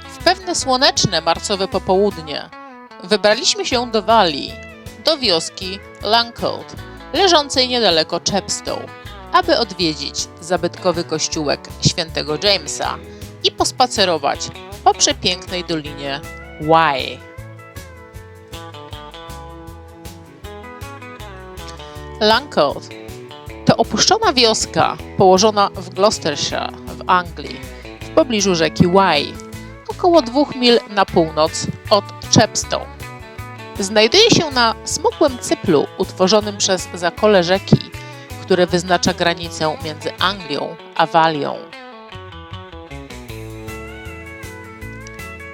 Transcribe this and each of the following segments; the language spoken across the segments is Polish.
W pewne słoneczne marcowe popołudnie wybraliśmy się do Walii, do wioski Langcoat, leżącej niedaleko Chepstow, aby odwiedzić zabytkowy kościółek świętego Jamesa i pospacerować po przepięknej dolinie Wye. Langcoat to opuszczona wioska położona w Gloucestershire w Anglii, w pobliżu rzeki Wye, około 2 mil na północ od Chepstow. Znajduje się na smukłym cyplu utworzonym przez zakole rzeki, które wyznacza granicę między Anglią a Walią.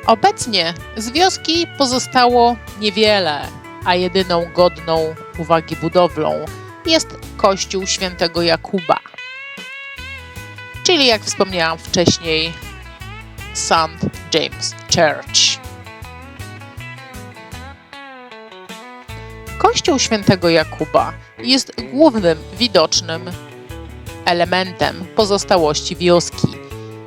Obecnie z wioski pozostało niewiele, a jedyną godną uwagi budowlą jest kościół świętego Jakuba, czyli jak wspomniałam wcześniej St. James Church. Kościół świętego Jakuba jest głównym widocznym elementem pozostałości wioski,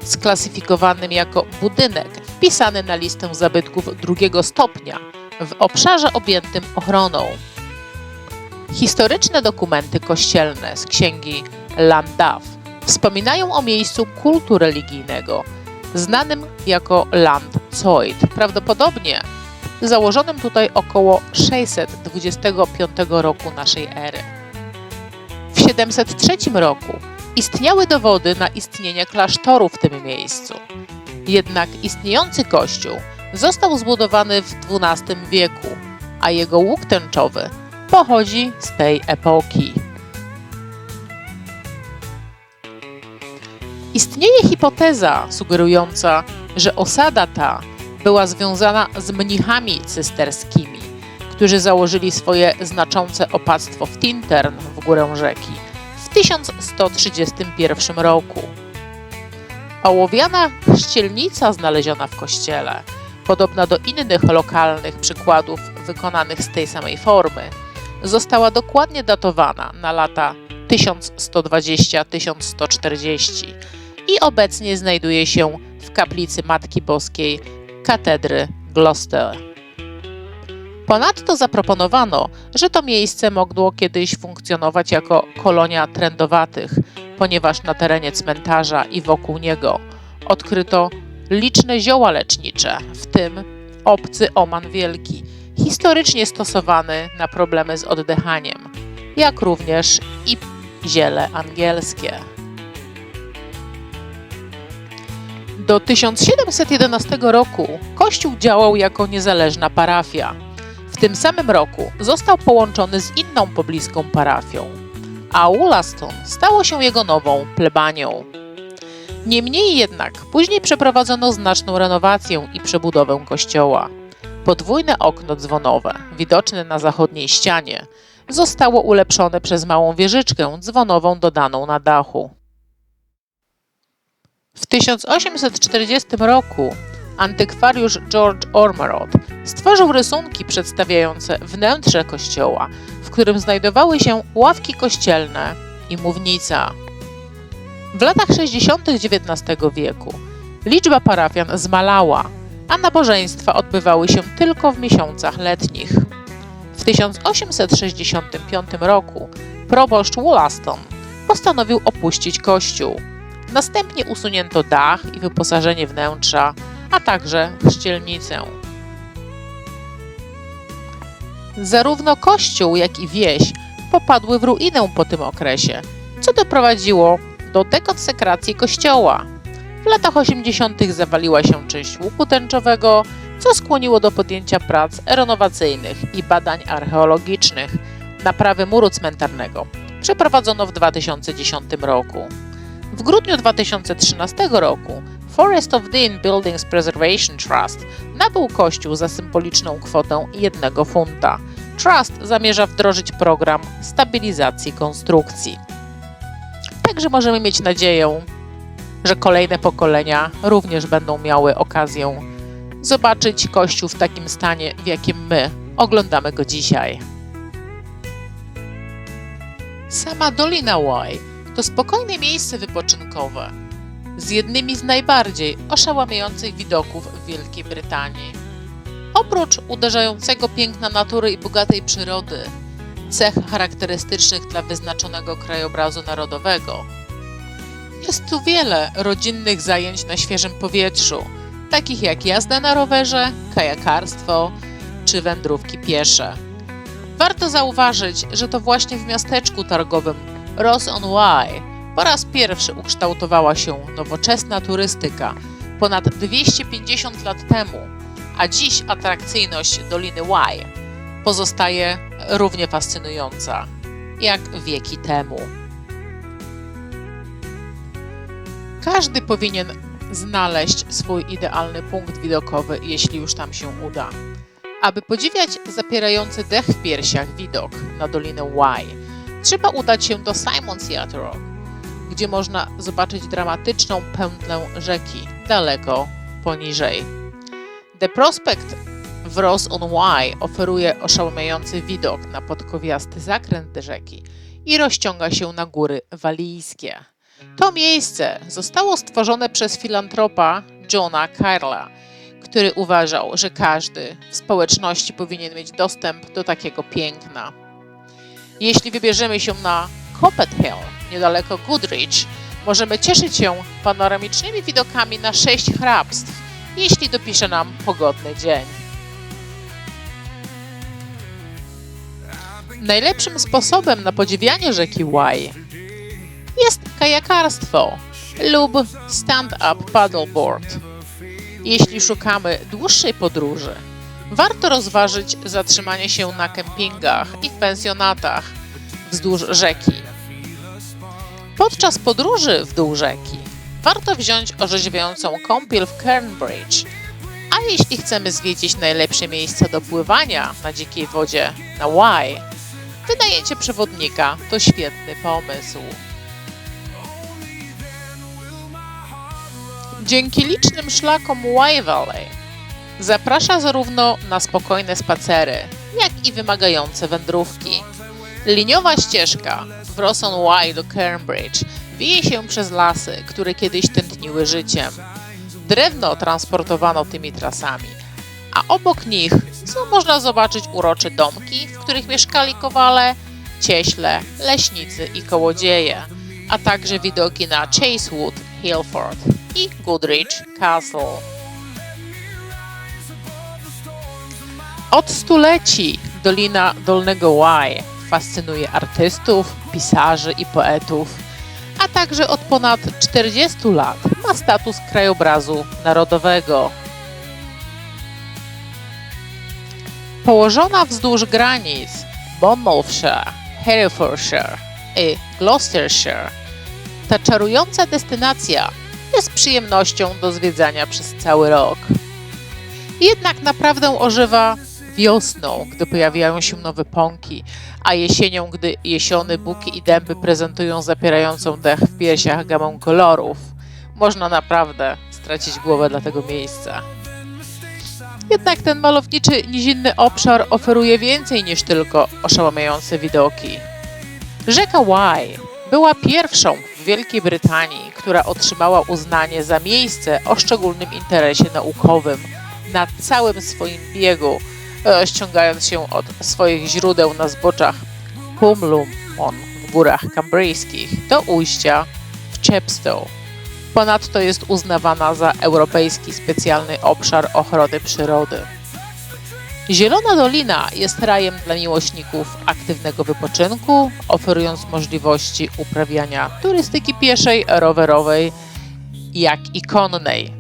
sklasyfikowanym jako budynek wpisany na listę zabytków drugiego stopnia w obszarze objętym ochroną. Historyczne dokumenty kościelne z księgi Llandaff wspominają o miejscu kultu religijnego, znanym jako Llandcoed, prawdopodobnie założonym tutaj około 625 roku naszej ery. W 703 roku istniały dowody na istnienie klasztoru w tym miejscu. Jednak istniejący kościół został zbudowany w XII wieku, a jego łuk tęczowy pochodzi z tej epoki. Istnieje hipoteza sugerująca, że osada ta była związana z mnichami cysterskimi, którzy założyli swoje znaczące opactwo w Tintern w górę rzeki w 1131 roku. Ołowiana chrzcielnica znaleziona w kościele, podobna do innych lokalnych przykładów wykonanych z tej samej formy, została dokładnie datowana na lata 1120-1140 i obecnie znajduje się w kaplicy Matki Boskiej katedry Gloucester. Ponadto zaproponowano, że to miejsce mogło kiedyś funkcjonować jako kolonia trędowatych, ponieważ na terenie cmentarza i wokół niego odkryto liczne zioła lecznicze, w tym obcy oman wielki, historycznie stosowany na problemy z oddechaniem, jak również i ziele angielskie. Do 1711 roku kościół działał jako niezależna parafia. W tym samym roku został połączony z inną pobliską parafią, a Wollaston stało się jego nową plebanią. Niemniej jednak później przeprowadzono znaczną renowację i przebudowę kościoła. Podwójne okno dzwonowe, widoczne na zachodniej ścianie, zostało ulepszone przez małą wieżyczkę dzwonową dodaną na dachu. W 1840 roku antykwariusz George Ormerod stworzył rysunki przedstawiające wnętrze kościoła, w którym znajdowały się ławki kościelne i mównica. W latach 60. XIX wieku liczba parafian zmalała, a nabożeństwa odbywały się tylko w miesiącach letnich. W 1865 roku proboszcz Wollaston postanowił opuścić kościół. Następnie usunięto dach i wyposażenie wnętrza, a także chrzcielnicę. Zarówno kościół, jak i wieś popadły w ruinę po tym okresie, co doprowadziło do dekonsekracji kościoła. W latach 80. zawaliła się część łuku tęczowego, co skłoniło do podjęcia prac renowacyjnych i badań archeologicznych. Naprawy muru cmentarnego przeprowadzono w 2010 roku. W grudniu 2013 roku Forest of Dean Buildings Preservation Trust nabył kościół za symboliczną kwotę 1 funta. Trust zamierza wdrożyć program stabilizacji konstrukcji. Także możemy mieć nadzieję, że kolejne pokolenia również będą miały okazję zobaczyć kościół w takim stanie, w jakim my oglądamy go dzisiaj. Sama Dolina Wye to spokojne miejsce wypoczynkowe z jednymi z najbardziej oszałamiających widoków w Wielkiej Brytanii. Oprócz uderzającego piękna natury i bogatej przyrody, cech charakterystycznych dla wyznaczonego krajobrazu narodowego, jest tu wiele rodzinnych zajęć na świeżym powietrzu, takich jak jazda na rowerze, kajakarstwo czy wędrówki piesze. Warto zauważyć, że to właśnie w miasteczku targowym Ross-on-Wye po raz pierwszy ukształtowała się nowoczesna turystyka ponad 250 lat temu, a dziś atrakcyjność Doliny Wye pozostaje równie fascynująca jak wieki temu. Każdy powinien znaleźć swój idealny punkt widokowy, jeśli już tam się uda. Aby podziwiać zapierający dech w piersiach widok na Dolinę Wye, trzeba udać się do Simon's Yard Rock, gdzie można zobaczyć dramatyczną pętlę rzeki daleko poniżej. The Prospect w Ross-on-Wye oferuje oszałamiający widok na podkowiasty zakręt rzeki i rozciąga się na góry walijskie. To miejsce zostało stworzone przez filantropa Johna Carla, który uważał, że każdy w społeczności powinien mieć dostęp do takiego piękna. Jeśli wybierzemy się na Coppet Hill, niedaleko Goodrich, możemy cieszyć się panoramicznymi widokami na 6 hrabstw, jeśli dopisze nam pogodny dzień. Najlepszym sposobem na podziwianie rzeki Wye jest kajakarstwo lub stand-up paddleboard. Jeśli szukamy dłuższej podróży, warto rozważyć zatrzymanie się na kempingach i w pensjonatach wzdłuż rzeki. Podczas podróży w dół rzeki warto wziąć orzeźwiającą kąpiel w Cairnbridge, a jeśli chcemy zwiedzić najlepsze miejsca do pływania na dzikiej wodzie na Wye, wynajęcie przewodnika to świetny pomysł. Dzięki licznym szlakom Wye Valley zaprasza zarówno na spokojne spacery, jak i wymagające wędrówki. Liniowa ścieżka w Ross-on-Wye do Cairnbridge wije się przez lasy, które kiedyś tętniły życiem. Drewno transportowano tymi trasami, a obok nich można zobaczyć urocze domki, w których mieszkali kowale, cieśle, leśnicy i kołodzieje, a także widoki na Chasewood, Hillford i Goodrich Castle. Od stuleci Dolina Dolnego Wye fascynuje artystów, pisarzy i poetów, a także od ponad 40 lat ma status krajobrazu narodowego. Położona wzdłuż granic Monmouthshire, Herefordshire i Gloucestershire, ta czarująca destynacja jest przyjemnością do zwiedzania przez cały rok. Jednak naprawdę ożywa wiosną, gdy pojawiają się nowe pąki, a jesienią, gdy jesiony, buki i dęby prezentują zapierającą dech w piersiach gamę kolorów. Można naprawdę stracić głowę dla tego miejsca. Jednak ten malowniczy, nizinny obszar oferuje więcej niż tylko oszałamiające widoki. Rzeka Wye była pierwszą w Wielkiej Brytanii, która otrzymała uznanie za miejsce o szczególnym interesie naukowym na całym swoim biegu, ściągając się od swoich źródeł na zboczach Cumlumon w górach kambryjskich do ujścia w Chepstow. Ponadto jest uznawana za europejski specjalny obszar ochrony przyrody. Zielona Dolina jest rajem dla miłośników aktywnego wypoczynku, oferując możliwości uprawiania turystyki pieszej, rowerowej, jak i konnej,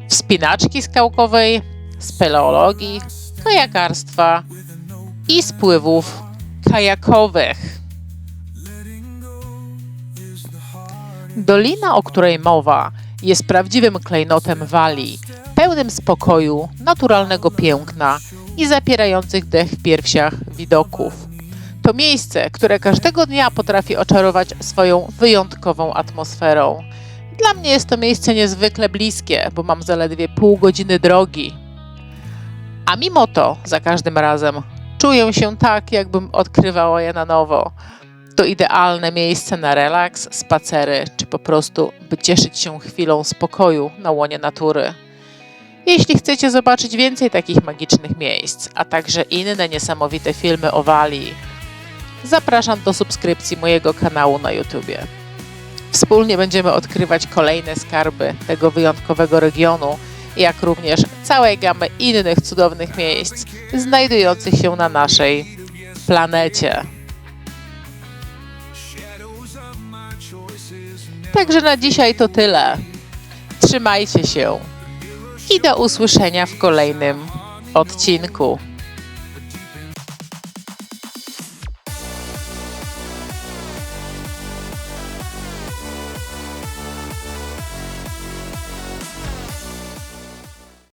wspinaczki skałkowej, speleologii, kajakarstwa i spływów kajakowych. Dolina, o której mowa, jest prawdziwym klejnotem Walii, pełnym spokoju, naturalnego piękna i zapierających dech w piersiach widoków. To miejsce, które każdego dnia potrafi oczarować swoją wyjątkową atmosferą. Dla mnie jest to miejsce niezwykle bliskie, bo mam zaledwie pół godziny drogi. A mimo to za każdym razem czuję się tak, jakbym odkrywała je na nowo. To idealne miejsce na relaks, spacery, czy po prostu by cieszyć się chwilą spokoju na łonie natury. Jeśli chcecie zobaczyć więcej takich magicznych miejsc, a także inne niesamowite filmy o Walii, zapraszam do subskrypcji mojego kanału na YouTubie. Wspólnie będziemy odkrywać kolejne skarby tego wyjątkowego regionu, jak również całej gamy innych cudownych miejsc znajdujących się na naszej planecie. Także na dzisiaj to tyle. Trzymajcie się i do usłyszenia w kolejnym odcinku.